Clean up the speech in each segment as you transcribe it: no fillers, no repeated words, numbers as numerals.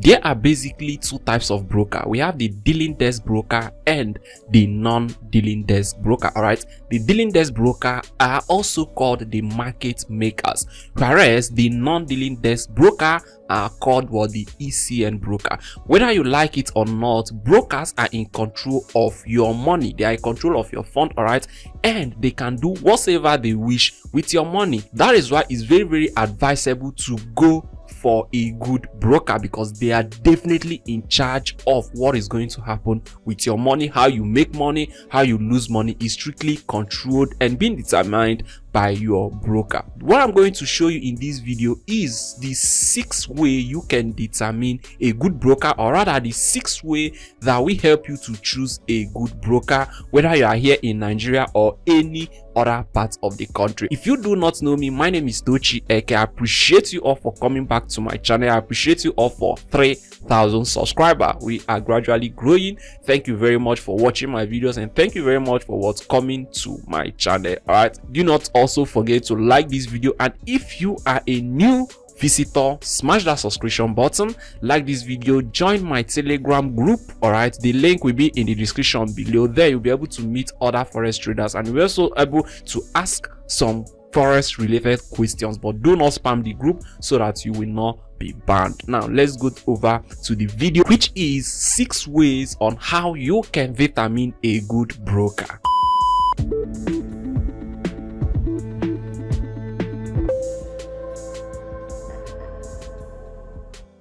There are basically two types of broker. We have the dealing desk broker and the non-dealing desk broker. All right, the dealing desk broker are also called the market makers, whereas the non-dealing desk broker are called the ECN broker. Whether you like it or not, brokers are in control of your money. They are in control of your fund, all right, and they can do whatever they wish with your money. That is why it's very advisable to go for a good broker, because they are definitely in charge of what is going to happen with your money. How you make money, how you lose money is strictly controlled and being determined by your broker. What I'm going to show you in this video is the 6 way you can determine a good broker, or rather the 6 way that will help you to choose a good broker, whether you are here in Nigeria or any other part of the country. If you do not know me, my name is Tochi Eke. I appreciate you all for coming back to my channel. I appreciate you all for 3,000 subscribers. We are gradually growing. Thank you very much for watching my videos, and thank you very much for what's coming to my channel. All right, do not also forget to like this video, and if you are a new visitor, smash that subscription button, like this video, join my Telegram group. All right, the link will be in the description below. There you'll be able to meet other forex traders, and you're also able to ask some forex related questions, but do not spam the group so that you will not be banned. Now let's go over to the video, which is 6 ways on how you can determine a good broker.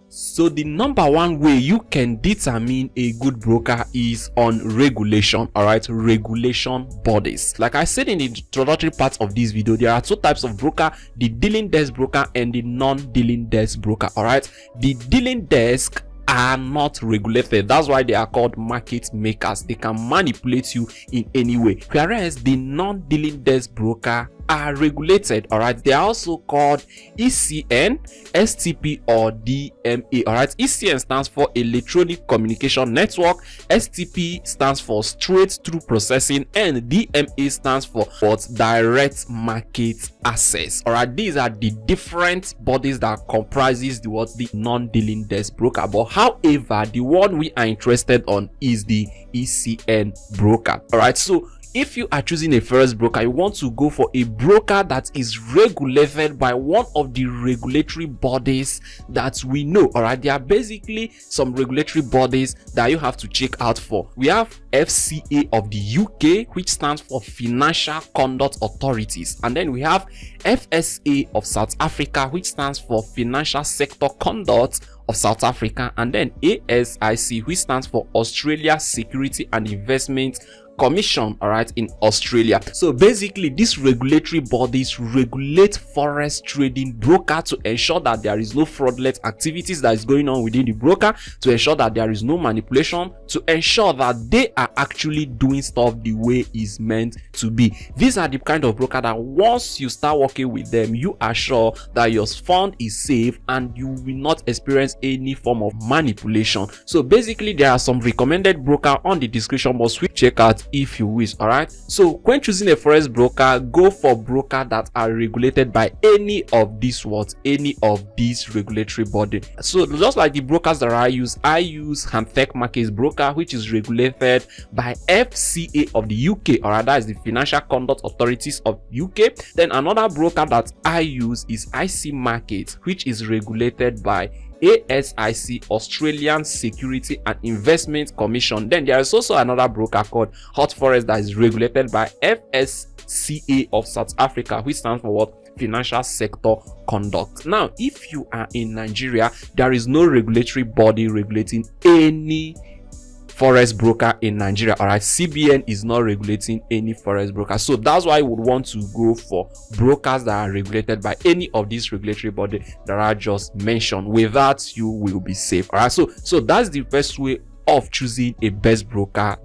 So the number 1 way you can determine a good broker is on regulation. All right, regulation bodies. Like I said in the introductory part of this video, there are 2 types of broker: the dealing desk broker and the non-dealing desk broker. All right, the dealing desk are not regulated. That's why they are called market makers. They can manipulate you in any way, whereas the non-dealing desk broker are regulated. All right, they are also called ECN, STP, or DMA. All right, ECN stands for electronic communication network, STP stands for straight through processing, and DMA stands for direct market access. All right, these are the different bodies that comprises the non-dealing desk broker. But however, the one we are interested on is the ECN broker. All right, so if you are choosing a forex broker, you want to go for a broker that is regulated by one of the regulatory bodies that we know. All right, there are basically some regulatory bodies that you have to check out for. We have FCA of the UK, which stands for Financial Conduct Authorities, and then we have FSA of South Africa, which stands for Financial Sector Conduct of South Africa, and then ASIC, which stands for Australia Security and Investment Commission, all right, in Australia. So basically these regulatory bodies regulate forex trading broker to ensure that there is no fraudulent activities that is going on within the broker, to ensure that there is no manipulation, to ensure that they are actually doing stuff the way it's meant to be. These are the kind of broker that once you start working with them, you are sure that your fund is safe and you will not experience any form of manipulation. So basically there are some recommended broker on the description box, which check out if you wish. All right, so when choosing a forex broker, go for broker that are regulated by any of these regulatory body. So just like the brokers that I use Hantech Markets broker, which is regulated by FCA of the UK. All right, that is the Financial Conduct Authorities of UK. Then another broker that I use is IC Markets, which is regulated by ASIC, Australian Security and Investment Commission. Then there is also another broker called Hot Forex that is regulated by FSCA of South Africa, which stands for what? Financial Sector Conduct. Now if you are in Nigeria, there is no regulatory body regulating any forex broker in Nigeria. All right, CBN is not regulating any forex broker, so that's why I would want to go for brokers that are regulated by any of these regulatory bodies that I just mentioned. With that, you will be safe. All right, so that's the first way of choosing a best broker,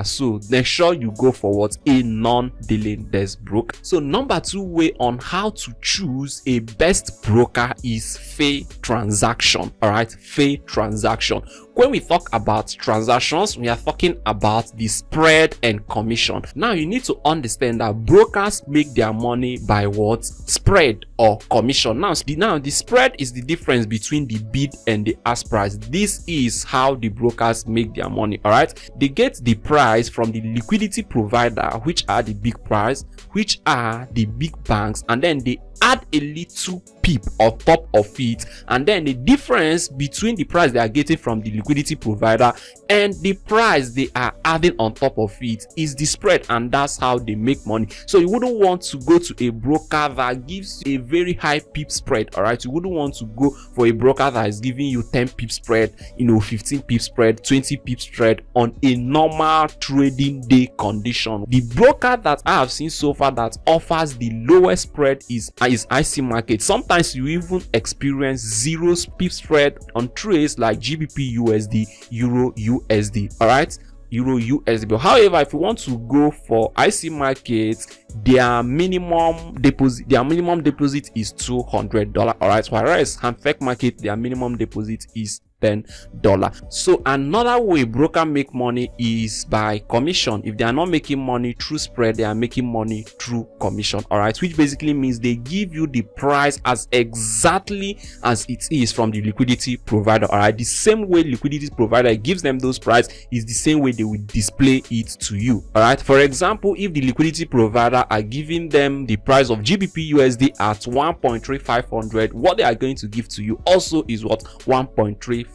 so make sure you go for what? A non-dealing desk broker. So number 2 way on how to choose a best broker is fair transaction. All right, fair transaction. When we talk about transactions, we are talking about the spread and commission. Now you need to understand that brokers make their money by what? Spread or commission. Now the spread is the difference between the bid and the ask price. This is how the brokers make their money. All right, they get the price from the liquidity provider, which are the big price, which are the big banks, and then they add a little pip on top of it, and then the difference between the price they are getting from the liquidity provider and the price they are adding on top of it is the spread, and that's how they make money. So you wouldn't want to go to a broker that gives you a very high pip spread. All right, you wouldn't want to go for a broker that is giving you 10 pip spread, 15 pip spread, 20 pip spread on a normal trading day condition. The broker that I have seen so far that offers the lowest spread is IC Market. Sometimes you even experience 0 pip spread on trades like GBP USD, Euro USD. All right, Euro USD. But however, if you want to go for IC Market, their minimum deposit is $200. All right, whereas Hanfek Market, their minimum deposit is $10. So another way broker make money is by commission. If they are not making money through spread, they are making money through commission. All right, which basically means they give you the price as exactly as it is from the liquidity provider. All right, the same way liquidity provider gives them those price is the same way they will display it to you. All right, for example, if the liquidity provider are giving them the price of GBP USD at 1.3500, what they are going to give to you also is what? 1.3500.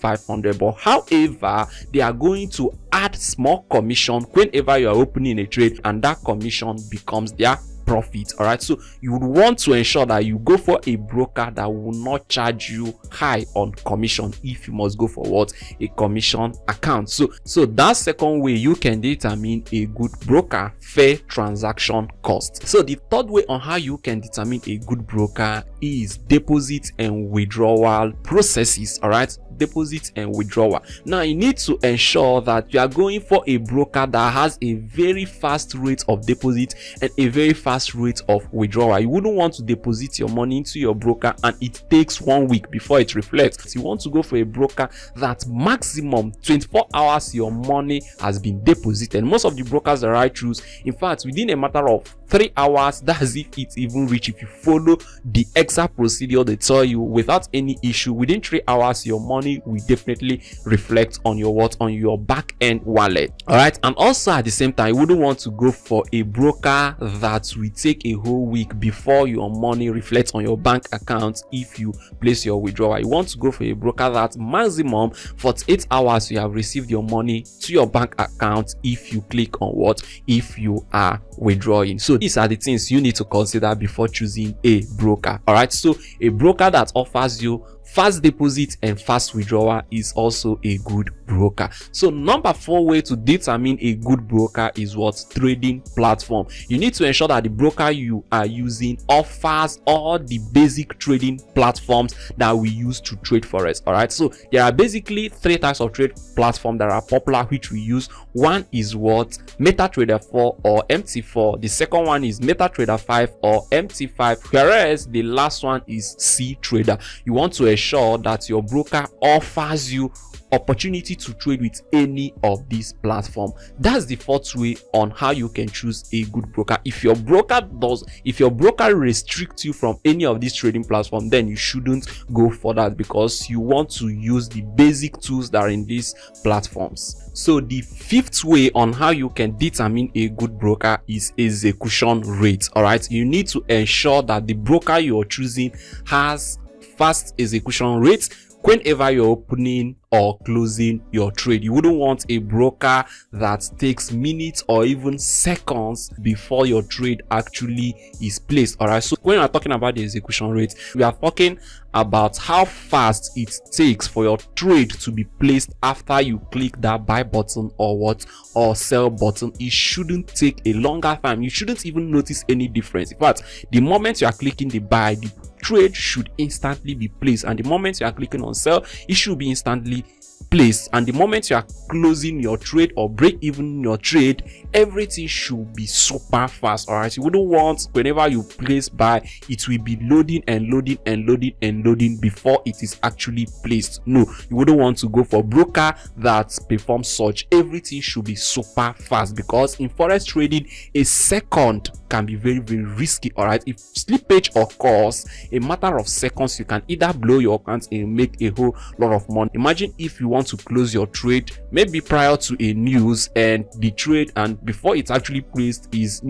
But however, they are going to add small commission whenever you are opening a trade, and that commission becomes their profit. All right, so you would want to ensure that you go for a broker that will not charge you high on commission if you must go for what? A commission account. So that second way you can determine a good broker: fair transaction cost. So the third way on how you can determine a good broker is deposit and withdrawal processes. All right, deposit and withdrawal. Now you need to ensure that you are going for a broker that has a very fast rate of deposit and a very fast rate of withdrawal. You wouldn't want to deposit your money into your broker and it takes 1 week before it reflects. You want to go for a broker that maximum 24 hours your money has been deposited. Most of the brokers that I choose, in fact, within a matter of 3 hours, that's if it's even reach. If you follow the exact procedure they tell you without any issue, within 3 hours your money will definitely reflect on your what? On your back end wallet. All right, and also at the same time, you wouldn't want to go for a broker that will take a whole week before your money reflects on your bank account if you place your withdrawal. You want to go for a broker that maximum 48 hours you have received your money to your bank account if you click on what? If you are withdrawing. So these are the things you need to consider before choosing a broker. All right, so a broker that offers you fast deposit and fast withdrawal is also a good broker. So number 4 way to determine a good broker is what? Trading platform. You need to ensure that the broker you are using offers all the basic trading platforms that we use to trade forex. All right, so there are basically 3 types of trade platform that are popular which we use. One is what? MetaTrader 4 or MT4. The second one is MetaTrader 5 or MT5, whereas the last one is CTrader. You want to ensure that your broker offers you opportunity to trade with any of these platforms. That's the 4th way on how you can choose a good broker. If your broker restricts you from any of these trading platforms, then you shouldn't go for that, because you want to use the basic tools that are in these platforms. So the 5th way on how you can determine a good broker is execution rate. All right, you need to ensure that the broker you're choosing has fast execution rates whenever you're opening or closing your trade. You wouldn't want a broker that takes minutes or even seconds before your trade actually is placed. All right, so when we're talking about the execution rate, we are talking about how fast it takes for your trade to be placed after you click that buy button or sell button. It shouldn't take a longer time. You shouldn't even notice any difference. In fact, the moment you are clicking the buy, the trade should instantly be placed, and the moment you are clicking on sell, it should be instantly placed, and the moment you are closing your trade or break even your trade, everything should be super fast. All right, you wouldn't want whenever you place buy, it will be loading and loading and loading and loading before it is actually placed. No, you wouldn't want to go for broker that performs such. Everything should be super fast, because in forex trading, a second can be very, very risky. All right, if slippage occurs, a matter of seconds, you can either blow your account and make a whole lot of money. Imagine if you want to close your trade maybe prior to a news, and the trade, and before it's actually placed, is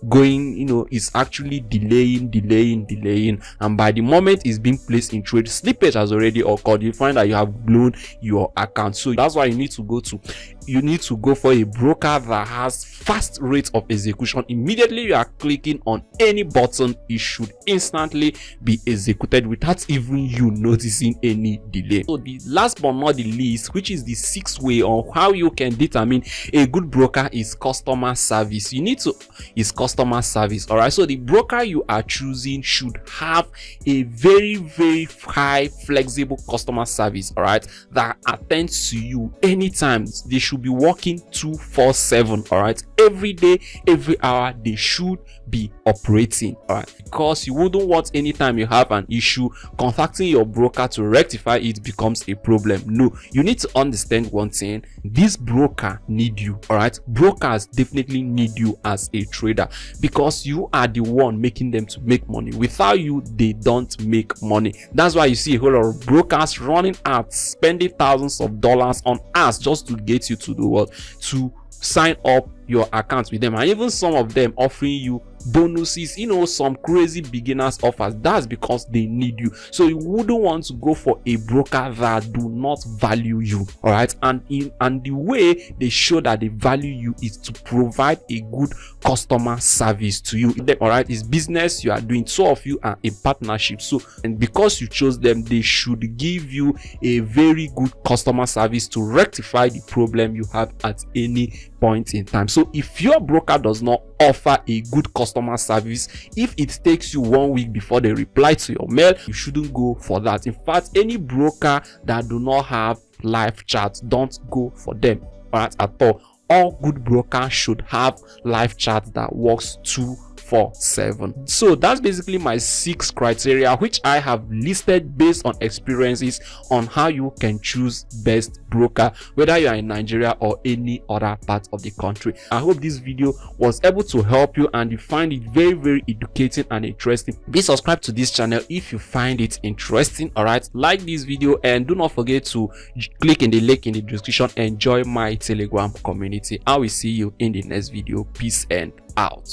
going, is actually delaying, and by the moment it's being placed in trade, slippage has already occurred. You find that you have blown your account. So that's why you need to go for a broker that has fast rate of execution. Immediately you are clicking on any button, it should instantly be executed without even you noticing any delay. So the last but not the least, which is the sixth way on how you can determine a good broker, is customer service. Is customer service. All right, so the broker you are choosing should have a very, very high flexible customer service, all right, that attends to you anytime. They should be working 24/7. all right, every day, every hour, they should be operating. All right, because you wouldn't want anytime you have an issue, contacting your broker to rectify it becomes a problem. No, you need to understand one thing: this broker need you. All right, brokers definitely need you as a trader, because you are the one making them to make money. Without you, they don't make money. That's why you see a whole lot of brokers running out, spending thousands of dollars on us just to get you to the world to sign up your account with them, and even some of them offering you bonuses, some crazy beginners offers. That's because they need you. So you wouldn't want to go for a broker that do not value you. All right, and the way they show that they value you is to provide a good customer service to you. All right, it's business you are doing, two of you are in partnership, so, and because you chose them, they should give you a very good customer service to rectify the problem you have at any point in time. So if your broker does not offer a good customer service, if it takes you 1 week before they reply to your mail, you shouldn't go for that. In fact, any broker that do not have live chat, don't go for them, all right, at all good brokers should have live chat that works 24/7. So that's basically my 6 criteria which I have listed based on experiences on how you can choose best broker, whether you are in Nigeria or any other part of the country. I hope this video was able to help you and you find it very, very educating and interesting. Please subscribe to this channel if you find it interesting. All right, like this video, and do not forget to click in the link in the description and join my Telegram community. I will see you in the next video. Peace and out.